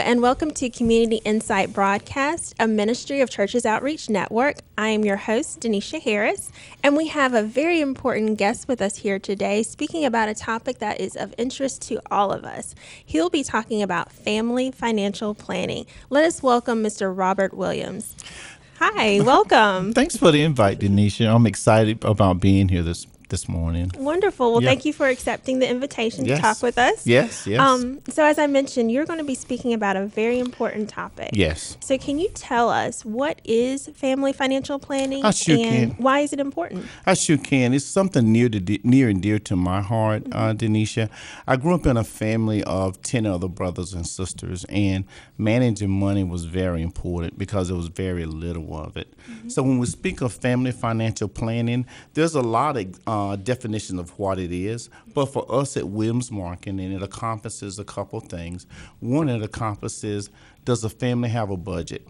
and welcome to Community Insight Broadcast, a ministry of Churches Outreach Network. I am your host, Denisha Harris, and we have a very important guest with us here today, speaking about a topic that is of interest to all of us. He'll be talking about family financial planning. Let us welcome Mr. Robert Williams. Hi, welcome. Thanks for the invite, Denisha. I'm excited about being here this morning. Wonderful. Well, thank you for accepting the invitation to talk with us. Yes. So as I mentioned, you're going to be speaking about a very important topic. Yes. So can you tell us what is family financial planning can. Why is it important? I sure can. It's something near and dear to my heart, Denisha. I grew up in a family of 10 other brothers and sisters, and managing money was very important because there was very little of it. So when we speak of family financial planning, there's a lot of definition of what it is, but for us at Williams Marketing, it encompasses a couple things. One, it encompasses, does a family have a budget?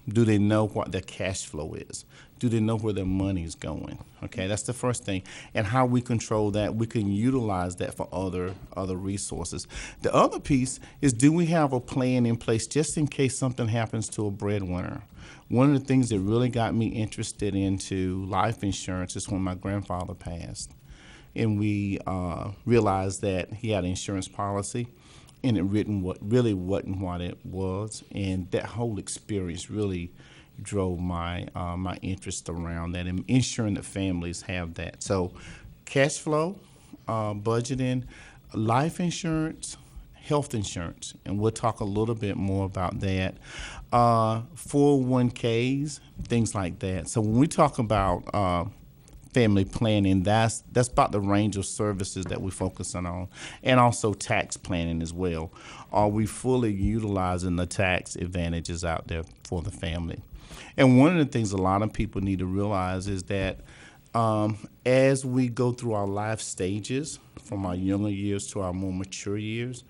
Do they know what their cash flow is? Do they know where their money is going? Okay, that's the first thing. And how we control that, we can utilize that for other resources. The other piece is, do we have a plan in place just in case something happens to a breadwinner? One of the things that really got me interested into life insurance is when my grandfather passed. And we realized that he had an insurance policy, and it really wasn't what it was. And that whole experience really drove my my interest around that, and ensuring that families have that. So cash flow, budgeting, life insurance, health insurance, and we'll talk a little bit more about that. 401ks, things like that. So when we talk about family planning, that's about the range of services that we're focusing on, and also tax planning as well. Are we fully utilizing the tax advantages out there for the family? And one of the things a lot of people need to realize is that as we go through our life stages, from our younger years to our more mature years,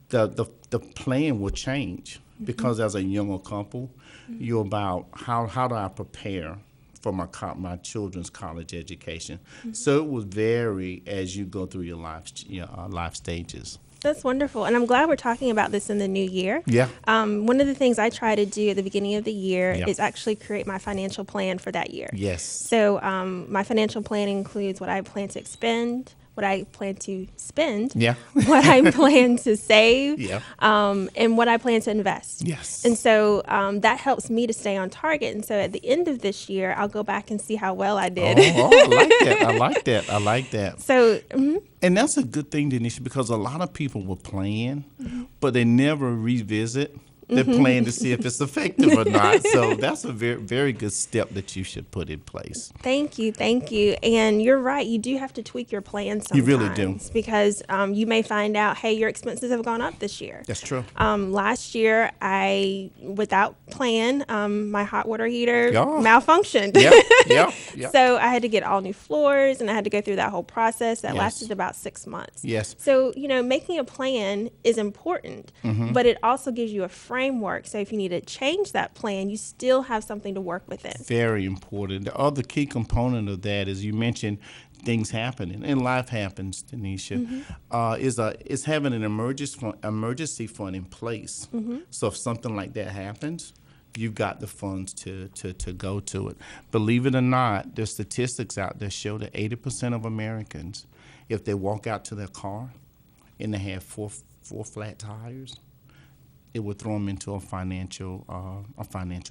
the plan will change. Because as a younger couple, you're about how do I prepare for my children's college education. So it will vary as you go through your life stages. That's wonderful. And I'm glad we're talking about this in the new year. Yeah. One of the things I try to do at the beginning of the year Yeah. is actually create my financial plan for that year. Yes. So my financial plan includes what I plan to expend, what I plan to spend, Yeah. what I plan to save, Yeah. and what I plan to invest. Yes. And so that helps me to stay on target. And so at the end of this year, I'll go back and see how well I did. I like that. So, And that's a good thing, Denisha, because a lot of people will plan, but they never revisit their plan to see if it's effective or not. So that's a very, very good step that you should put in place. Thank you. And you're right. You do have to tweak your plan sometimes. You really do. Because you may find out, hey, your expenses have gone up this year. That's true. Last year, without plan, my hot water heater malfunctioned. Yeah. So I had to get all new floors, and I had to go through that whole process that Yes. lasted about 6 months. Yes. So, making a plan is important, but it also gives you a framework. So if you need to change that plan, you still have something to work within. Very important. The other key component of that is, you mentioned things happening, and life happens, Denisha, is having an emergency fund in place. So if something like that happens, you've got the funds to go to it. Believe it or not, there's statistics out there show that 80% of Americans, if they walk out to their car and they have four flat tires, it would throw them into a financial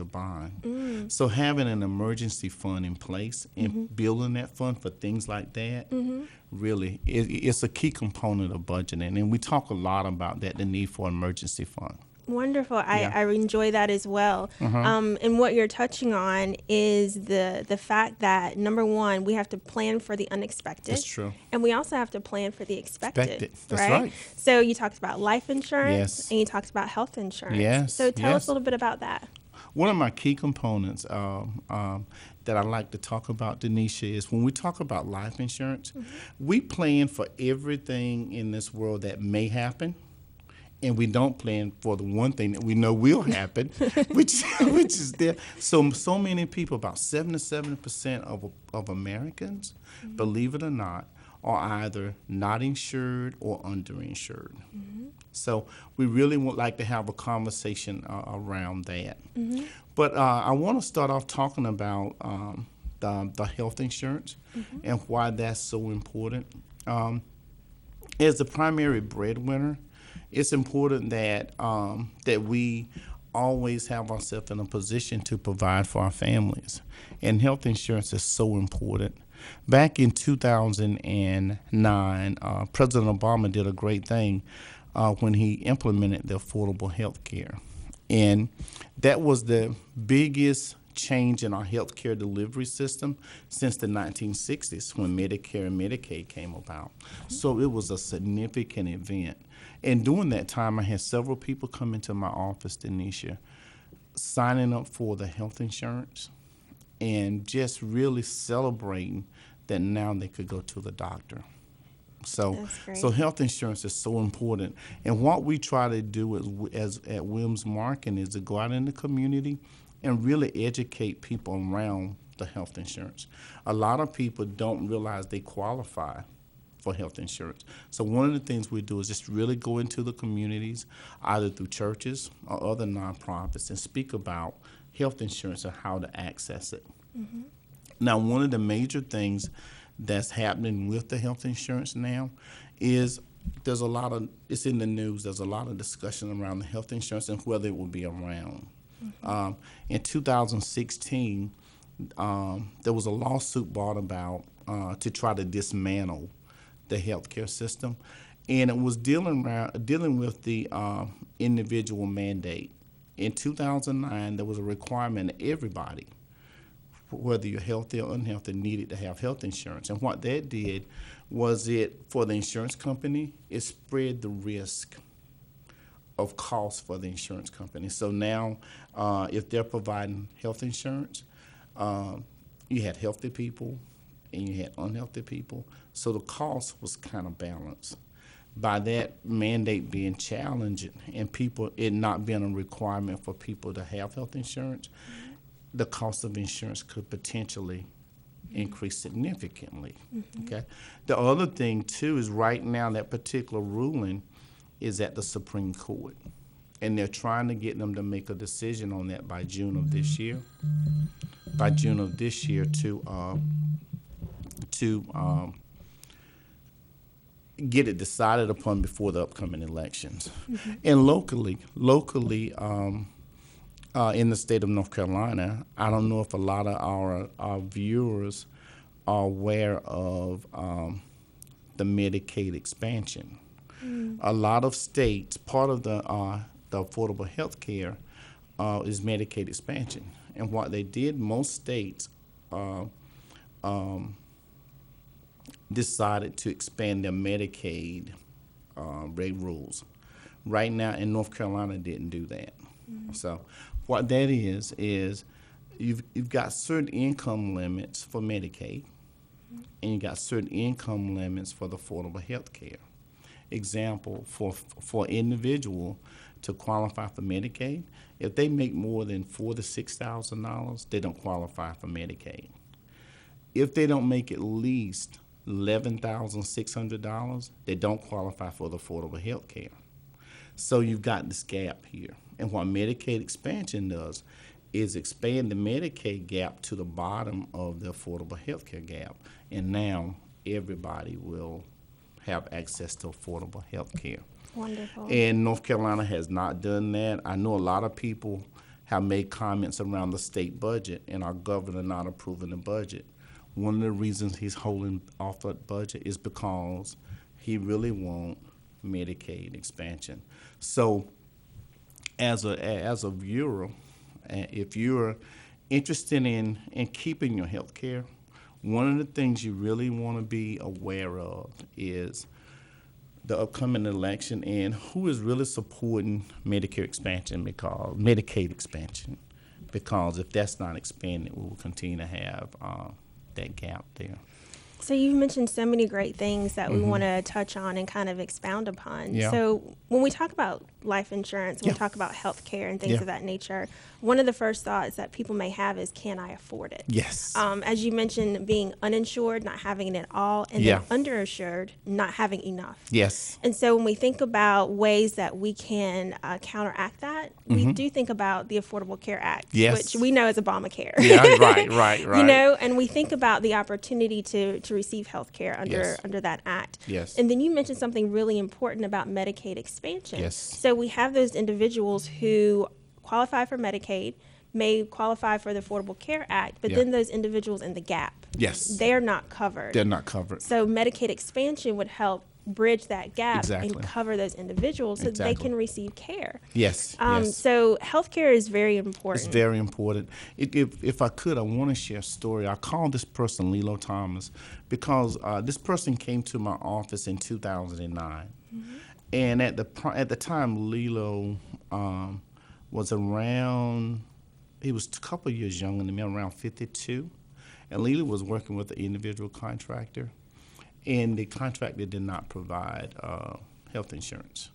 bond. So having an emergency fund in place and building that fund for things like that, really, it's a key component of budgeting. And we talk a lot about that, the need for an emergency fund. Wonderful. I enjoy that as well. And what you're touching on is the fact that, number one, we have to plan for the unexpected. That's true. And we also have to plan for the expected. That's right. So you talked about life insurance, Yes. and you talked about health insurance. Yes, So tell us yes. a little bit about that. One of my key components that I like to talk about, Denisha, is when we talk about life insurance, we plan for everything in this world that may happen. And we don't plan for the one thing that we know will happen, which is there. So many people, about 77% of Americans, believe it or not, are either not insured or underinsured. So we really would like to have a conversation around that. Mm-hmm. But I want to start off talking about the health insurance Mm-hmm. and why that's so important. Um, as the primary breadwinner, it's important that we always have ourselves in a position to provide for our families, and health insurance is so important. Back in 2009, President Obama did a great thing when he implemented the Affordable Health Care, and that was the biggest change in our healthcare delivery system since the 1960s when Medicare and Medicaid came about. So it was a significant event. And during that time, I had several people come into my office, Denisha, signing up for the health insurance and just really celebrating that now they could go to the doctor. So, That's so great. health insurance is so important. And what we try to do as at Williams Marketing is to go out in the community and really educate people around the health insurance. A lot of people don't realize they qualify for health insurance. So one of the things we do is just really go into the communities, either through churches or other nonprofits, and speak about health insurance and how to access it. Mm-hmm. Now, one of the major things that's happening with the health insurance now is there's a lot of, it's in the news, there's a lot of discussion around the health insurance and whether it will be around. In 2016, there was a lawsuit brought about to try to dismantle the healthcare system, and it was dealing with the individual mandate. In 2009, there was a requirement that everybody, whether you're healthy or unhealthy, needed to have health insurance. And what that did was for the insurance company, it spread the risk of costs for the insurance company. So now, if they're providing health insurance, you had healthy people and you had unhealthy people. So the cost was kind of balanced. By that mandate being challenged and people it not being a requirement for people to have health insurance, the cost of insurance could potentially increase significantly. Mm-hmm. Okay. The other thing too is right now that particular ruling is at the Supreme Court, and they're trying to get them to make a decision on that by June of this year. By June of this year to get it decided upon before the upcoming elections. Mm-hmm. And locally, in the state of North Carolina, I don't know if a lot of our viewers are aware of the Medicaid expansion. A lot of states, part of the affordable health care is Medicaid expansion. And what they did, most states decided to expand their Medicaid rate rules. Right now, in North Carolina, didn't do that. So what that is you've got certain income limits for Medicaid, and you got certain income limits for the affordable health care. Example, for individual to qualify for Medicaid, if they make more than $4,000 to $6,000, they don't qualify for Medicaid. If they don't make at least $11,600, they don't qualify for the affordable health care. So you've got this gap here. And what Medicaid expansion does is expand the Medicaid gap to the bottom of the affordable health care gap. And now everybody will have access to affordable health care. Wonderful. And North Carolina has not done that. I know a lot of people have made comments around the state budget and our governor not approving the budget. One of the reasons he's holding off that budget is because he really wants Medicaid expansion. So as a viewer, if you're interested in keeping your health care, one of the things you really want to be aware of is the upcoming election and who is really supporting Medicare expansion because Medicaid expansion. Because if that's not expanded, we will continue to have that gap there. So you've mentioned so many great things that we Mm-hmm. want to touch on and kind of expound upon. Yeah. So when we talk about life insurance, when Yeah. we talk about health care and things Yeah. of that nature, one of the first thoughts that people may have is, can I afford it? Yes. As you mentioned, being uninsured, not having it all, and then Yeah. underinsured, not having enough. Yes. And so when we think about ways that we can counteract that, we Mm-hmm. do think about the Affordable Care Act, which Yes. we know is Obamacare. Yeah. Right. Right. You Right. know, and we think about the opportunity to receive health care Yes. under that act. Yes. And then you mentioned something really important about Medicaid expansion. Yes. So we have those individuals who qualify for Medicaid, may qualify for the Affordable Care Act, but Yeah. then those individuals in the gap, Yes. they're not covered. They're not covered. So Medicaid expansion would help bridge that gap Exactly. and cover those individuals so that they Exactly. can receive care. Yes. Yes. So healthcare is very It's important. very important. If I could, I want to share a story. I called this person Lilo Thomas because this person came to my office in 2009, and at the time, Lilo was around. He was a couple of years younger than me, around 52, and Lilo was working with an individual contractor, and the contractor did not provide health insurance.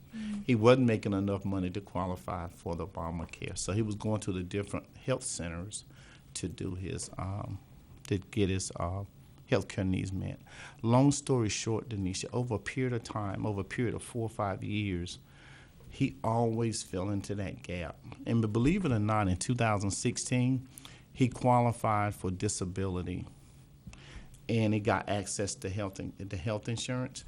He wasn't making enough money to qualify for the Obamacare, so he was going to the different health centers to do his to get his health care needs met. Long story short, Denisha, over a period of time, over a period of 4 or 5 years, he always fell into that gap. And believe it or not, in 2016, he qualified for disability, and he got access to health insurance.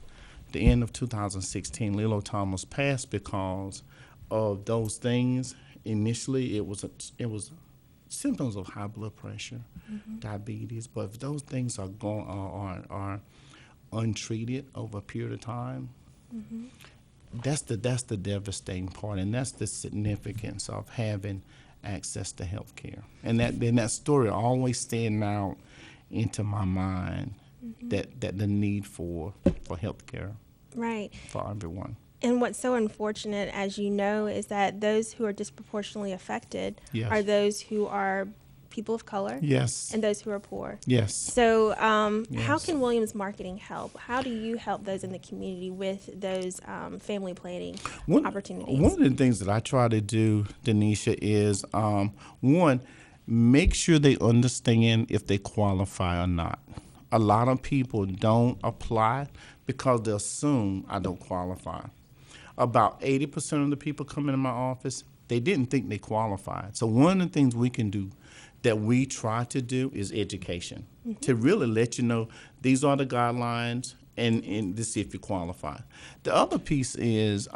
The end of 2016, Lilo Thomas passed because of those things. Initially, it was symptoms of high blood pressure, diabetes. But if those things are untreated over a period of time, that's the devastating part, and that's the significance of having access to health care. And that story always stand out into my mind, that the need for health care Right. for everyone. And what's so unfortunate, as you know, is that those who are disproportionately affected Yes. are those who are people of color Yes. and those who are poor. Yes. So, how Yes. can Williams Marketing help? How do you help those in the community with those family planning opportunities? One of the things that I try to do, Denisha, is one, make sure they understand if they qualify or not. A lot of people don't apply because they assume I don't qualify. About 80% of the people coming in my office, they didn't think they qualified. So one of the things we can do that we try to do is education, to really let you know these are the guidelines and to see if you qualify. The other piece is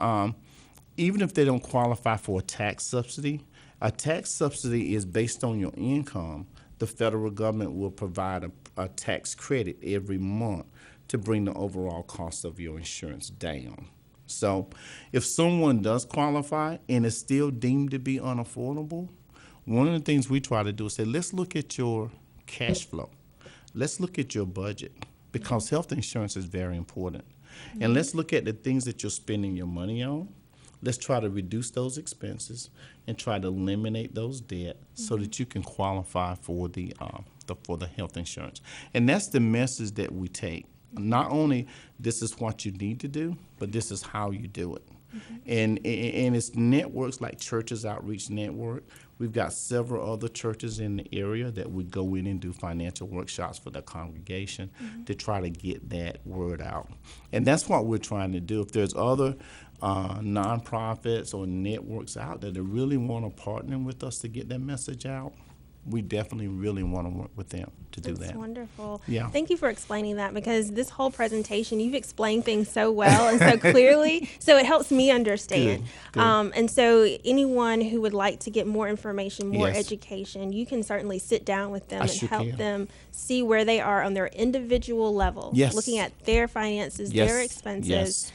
even if they don't qualify for a tax subsidy is based on your income. The federal government will provide a tax credit every month to bring the overall cost of your insurance down. So if someone does qualify and is still deemed to be unaffordable, one of the things we try to do is say, let's look at your cash flow. Let's look at your budget, because health insurance is very important. And let's look at the things that you're spending your money on. Let's try to reduce those expenses and try to eliminate those debt so that you can qualify for the health insurance. And that's the message that we take. Not only this is what you need to do, but this is how you do it. And it's networks like Churches Outreach Network. We've got several other churches in the area that we go in and do financial workshops for the congregation to try to get that word out. And that's what we're trying to do. If there's other nonprofits or networks out there that really want to partner with us to get that message out, we definitely really want to work with them to do That's that. wonderful. Yeah. Thank you for explaining that, because this whole presentation, you've explained things so well and so clearly, so it helps me understand. Good. And so anyone who would like to get more information, more Yes. education, you can certainly sit down with them I and sure help can. them see where they are on their individual level, Yes. looking at their finances, Yes. their expenses. Yes.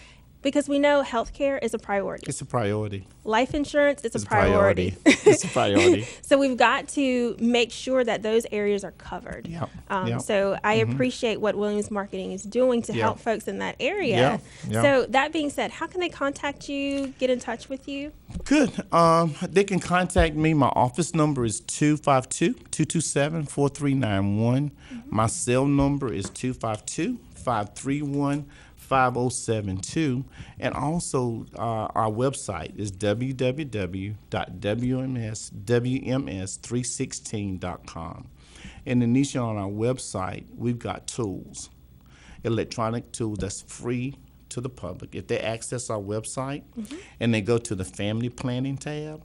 Because we know healthcare is a priority. It's a priority. Life insurance is a It's a priority. priority. It's a priority. So we've got to make sure that those areas are covered. Yep. Yep. So I appreciate what Williams Marketing is doing to Yep. help folks in that area. Yep. Yep. So that being said, how can they contact you, get in touch with you? Good. They can contact me. My office number is 252-227-4391. My cell number is 252-531-5072. And also our website is www.wms316.com. And Denisha, on our website, we've got tools, electronic tools that's free to the public. If they access our website and they go to the family planning tab,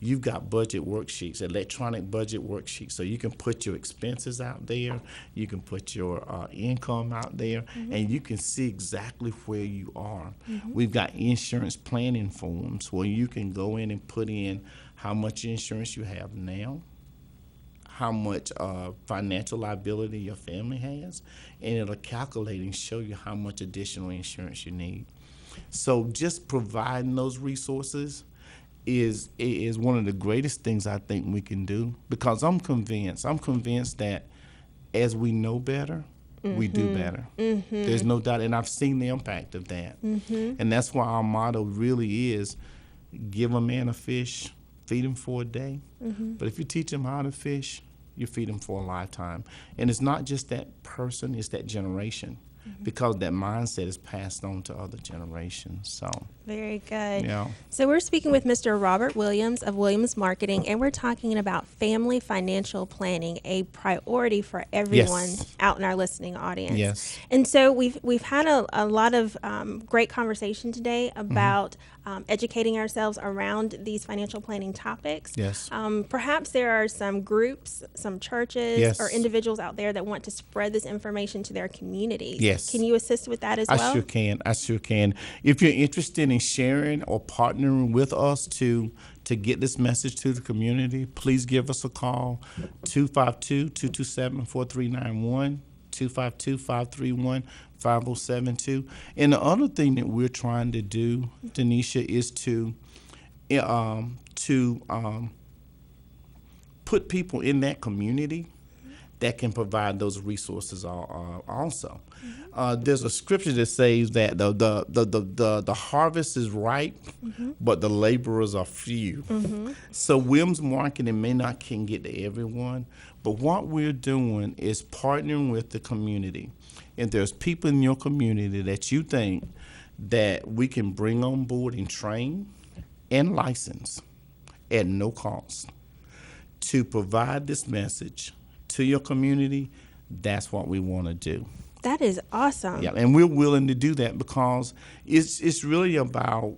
you've got budget worksheets, electronic budget worksheets. So you can put your expenses out there, you can put your income out there, and you can see exactly where you are. We've got insurance planning forms where you can go in and put in how much insurance you have now, how much financial liability your family has, and it'll calculate and show you how much additional insurance you need. So just providing those resources is one of the greatest things I think we can do, because I'm convinced that as we know better, we do better. There's no doubt, and I've seen the impact of that. And that's why our motto really is, give a man a fish, feed him for a day. But if you teach him how to fish, you feed them for a lifetime. And it's not just that person, it's that generation, because that mindset is passed on to other generations. So Very good. yeah. So we're speaking with Mr. Robert Williams of Williams Marketing, and we're talking about family financial planning, a priority for everyone out in our listening audience. Yes. And so we've had a lot of great conversation today about educating ourselves around these financial planning topics. Yes. Perhaps there are some groups, some churches, Yes. or individuals out there that want to spread this information to their communities. Yes. Can you assist with that as well? I sure can. If you're interested in sharing or partnering with us to get this message to the community, please give us a call, 252-227-4391, 252-531-5072. And the other thing that we're trying to do, Denisha, is to put people in that community that can provide those resources also. There's a scripture that says that the harvest is ripe, but the laborers are few. So Williams Marketing may not can get to everyone, but what we're doing is partnering with the community. If there's people in your community that you think that we can bring on board and train and license at no cost to provide this message to your community, that's what we want to do. That is awesome. Yeah, and we're willing to do that because it's really about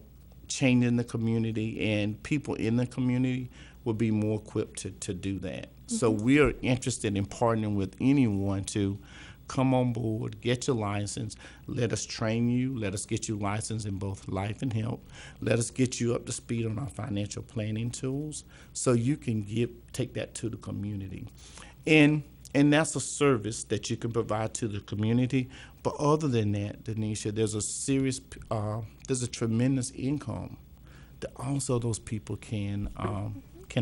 changing the community, and people in the community will be more equipped to do that. So we are interested in partnering with anyone to come on board, get your license, let us train you, let us get you licensed in both life and health, let us get you up to speed on our financial planning tools so you can take that to the community. And that's a service that you can provide to the community. But other than that, Denisha, there's a tremendous income that also those people can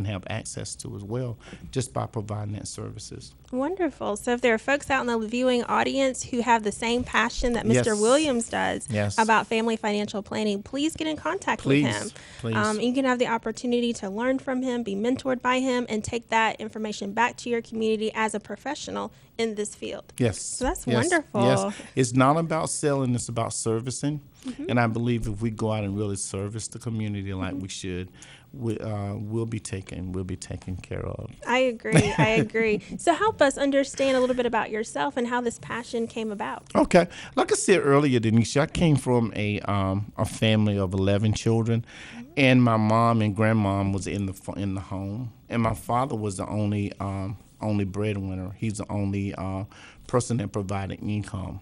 have access to as well, just by providing that services. Wonderful. So if there are folks out in the viewing audience who have the same passion that Mr. Yes. Williams does Yes. about family financial planning, please get in contact with him. Please. You can have the opportunity to learn from him, be mentored by him, and take that information back to your community as a professional in this field. Yes. So that's Yes. wonderful. Yes. It's not about selling, it's about servicing. And I believe if we go out and really service the community like we should, we'll be taken care of. I agree. So help us understand a little bit about yourself and how this passion came about. Okay, like I said earlier, Denisha, I came from a family of 11 children, and my mom and grandmom was in the home, and my father was the only breadwinner. He's the only person that provided income.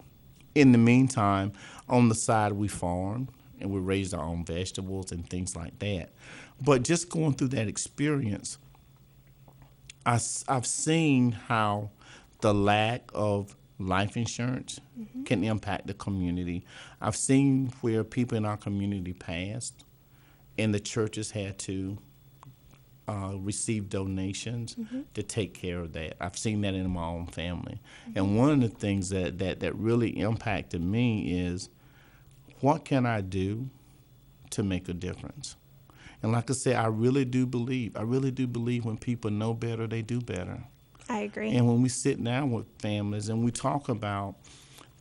In the meantime, on the side we farmed and we raised our own vegetables and things like that. But just going through that experience, I've seen how the lack of life insurance can impact the community. I've seen where people in our community passed, and the churches had to receive donations to take care of that. I've seen that in my own family. And one of the things that really impacted me is, what can I do to make a difference? And like I said, I really do believe when people know better, they do better. I agree. And when we sit down with families and we talk about,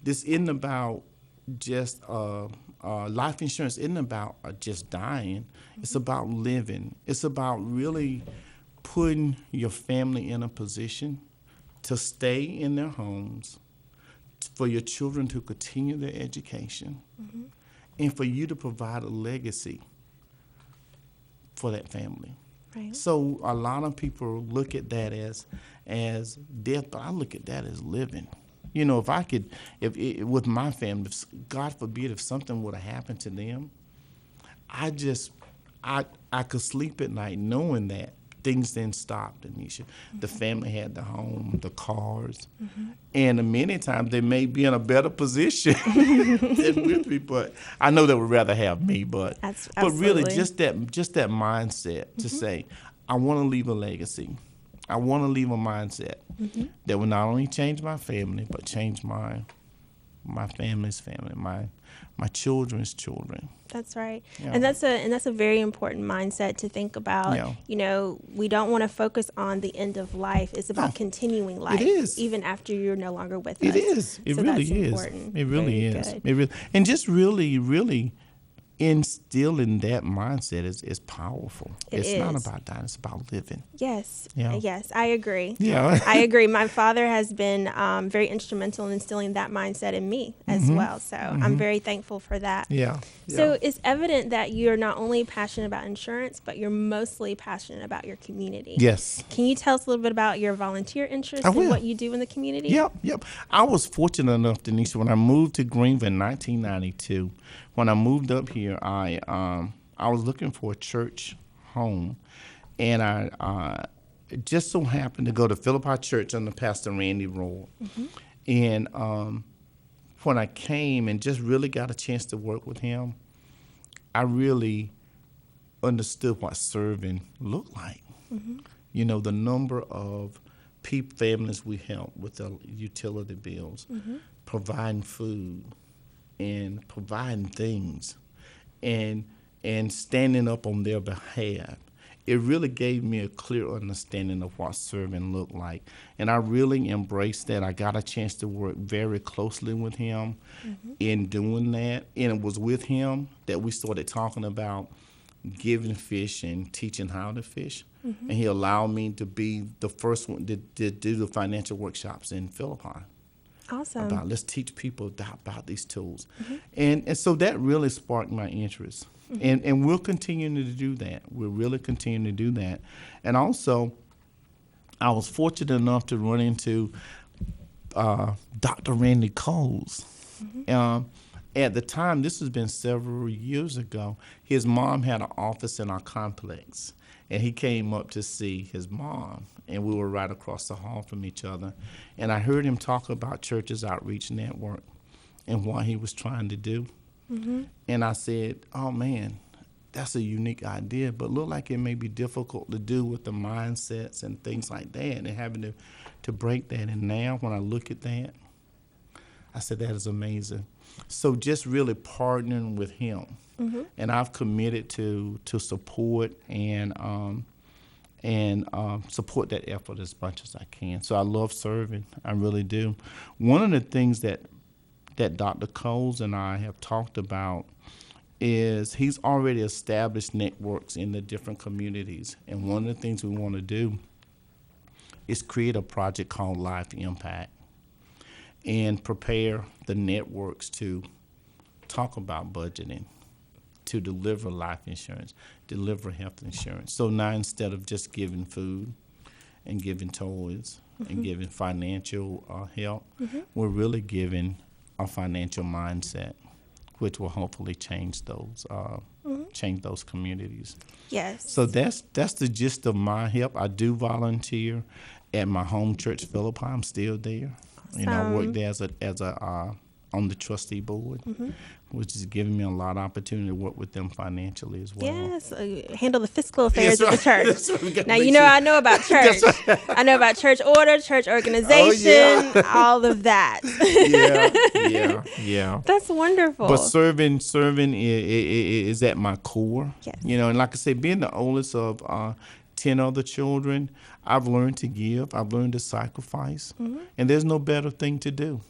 this isn't about just life insurance isn't about just dying. It's about living. It's about really putting your family in a position to stay in their homes, for your children to continue their education, and for you to provide a legacy for that family. Right. So a lot of people look at that as death, but I look at that as living. You know, if I could, with my family, if, God forbid, if something would have happened to them, I could sleep at night knowing that things didn't stop, Denisha. The family had the home, the cars, and many times they may be in a better position than with me. But I know they would rather have me. But really, just that mindset to say, I want to leave a legacy. I want to leave a mindset that will not only change my family, but change my family's family, my children's children. That's right. Yeah. And that's a very important mindset to think about. Yeah. You know, we don't want to focus on the end of life. It's about continuing life. It is. Even after you're no longer with It us. is. It so really that's is. Important. It really Very is. good. It really, and just really instilling that mindset is powerful. It's not about dying, it's about living. Yes. Yeah. Yes, I agree. Yeah. I agree. My father has been very instrumental in instilling that mindset in me as well. So I'm very thankful for that. Yeah. So it's evident that you're not only passionate about insurance, but you're mostly passionate about your community. Yes. Can you tell us a little bit about your volunteer interest and what you do in the community? Yep. I was fortunate enough, Denisha, when I moved to Greenville in 1992. When I moved up here, I was looking for a church home, and I just so happened to go to Philippi Church under Pastor Randy Roll. And when I came and just really got a chance to work with him, I really understood what serving looked like. You know, the number of families we help with the utility bills, providing food, and providing things, and standing up on their behalf. It really gave me a clear understanding of what serving looked like. And I really embraced that. I got a chance to work very closely with him in doing that. And it was with him that we started talking about giving fish and teaching how to fish. And he allowed me to be the first one to do the financial workshops in Philippi. Awesome. Let's teach people about these tools. And so that really sparked my interest. And we'll continue to do that. We'll really continue to do that. And also, I was fortunate enough to run into Dr. Randy Coles. At the time, this has been several years ago, his mom had an office in our complex. And he came up to see his mom, and we were right across the hall from each other. And I heard him talk about Churches Outreach Network and what he was trying to do. And I said, oh, man, that's a unique idea, but look like it may be difficult to do with the mindsets and things like that, and having to break that. And now when I look at that, I said, that is amazing. So just really partnering with him. And I've committed to support and support that effort as much as I can. So I love serving. I really do. One of the things that Dr. Coles and I have talked about is he's already established networks in the different communities. And one of the things we want to do is create a project called Life Impact and prepare the networks to talk about budgeting, to deliver life insurance, deliver health insurance. So now instead of just giving food and giving toys and giving financial help, we're really giving a financial mindset, which will hopefully change those communities. Yes. So that's the gist of my help. I do volunteer at my home church, Philippi. I'm still there. You know, I work Awesome. there as a on the trustee board, which is giving me a lot of opportunity to work with them financially as well. Yes, handle the fiscal affairs That's of the right. church. That's right. We got to Now, make you know, sure. I know about church. That's right. I know about church order, church Oh organization, yeah. all of that. Yeah. Yeah. Yeah. That's But wonderful. serving is at my core. Yes. You know, and like I said, being the oldest of 10 other children, I've learned to give. I've learned to sacrifice, and there's no better thing to do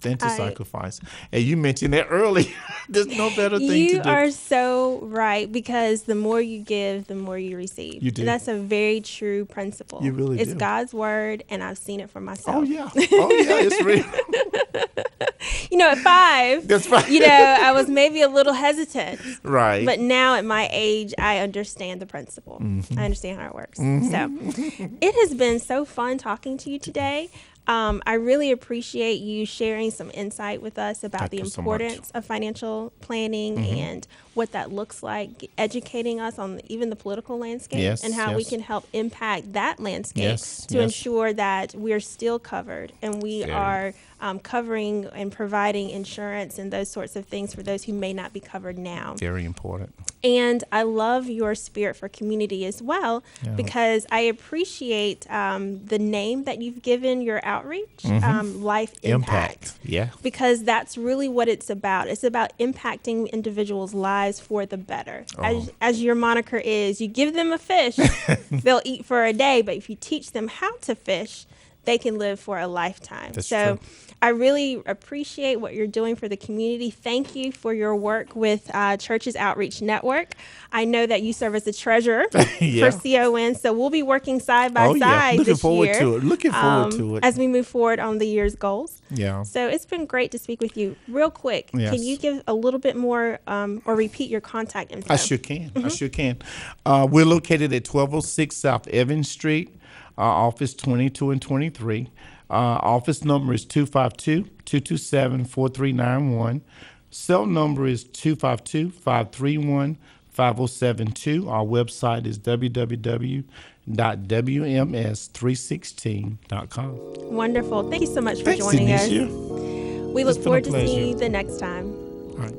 than to I sacrifice. And you mentioned that earlier. There's no better thing to You do. are so right, because the more you give, the more you receive. You do. And that's a very true principle. You really It's do. God's word, and I've seen it for myself. Oh yeah. Oh yeah. It's real. You know, at 5, That's right. you know, I was maybe a little hesitant. Right. But now at my age, I understand the principle. Mm-hmm. I understand how it works. So it has been so fun talking to you today. I really appreciate you sharing some insight with us about Thank the you so much. importance of financial planning and what that looks like, educating us on even the political landscape Yes, and how we yes. can help impact that landscape Yes, to yes. ensure that we're still covered and we Very. are covering and providing insurance and those sorts of things for those who may not be covered now. Very important. And I love your spirit for community as well, Yeah. because I appreciate the name that you've given your outreach, Life Impact. Yeah. Because that's really what it's about. It's about impacting individuals' lives for the better. As your moniker is, you give them a fish, they'll eat for a day. But if you teach them how to fish, they can live for a lifetime. That's so true. I really appreciate what you're doing for the community. Thank you for your work with Churches Outreach Network. I know that you serve as the treasurer Yeah. for CON, so we'll be working side by Oh yeah. side Looking this forward year, to it. Looking forward to it. as we move forward on the year's goals. Yeah. So it's been great to speak with you. Real quick, Yes. can you give a little bit more or repeat your contact info? I sure can. I sure can. We're located at 1206 South Evans Street, office 22 and 23. Office number is 252-227-4391. Cell number is 252-531-5072. Our website is www.wms316.com. Wonderful. Thank you so much for Thanks, joining Denisha. us. We look It's been a forward to pleasure. seeing you the next time. All right.